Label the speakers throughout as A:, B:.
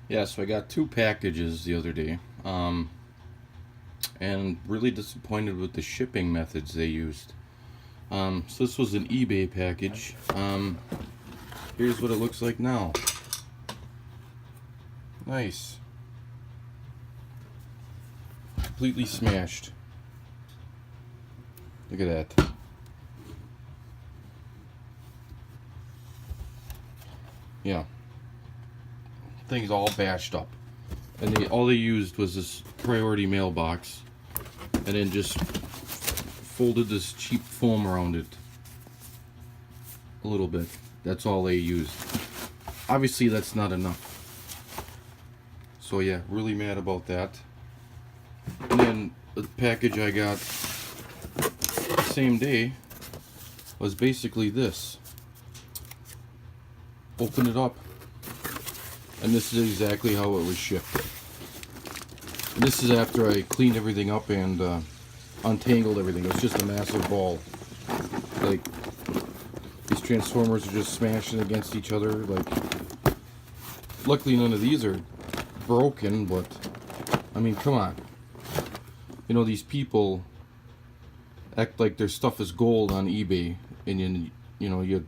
A: Yeah, so I got two packages the other day, and really disappointed with the shipping methods they used. So this was an eBay package. Here's what it looks like now. Nice. Completely smashed. Look at that. Yeah. Thing's all bashed up. And all they used was this priority mailbox, and then just folded this cheap foam around it a little bit. That's all they used. Obviously that's not enough. So yeah, really mad about that. And then the package I got the same day was basically this. Open it up, and this is exactly how it was shipped. And this is after I cleaned everything up and untangled everything. It was just a massive ball. Like, these transformers are just smashing against each other. Like, luckily none of these are broken, but I mean, come on. You know, these people act like their stuff is gold on eBay, and you know, you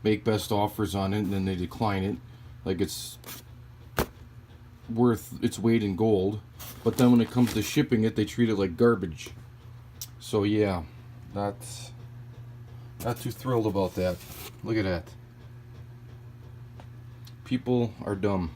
A: make best offers on it, and then they decline it like it's worth its weight in gold. But then when it comes to shipping it, they treat it like garbage. So yeah, that's not too thrilled about that. Look at that. People are dumb.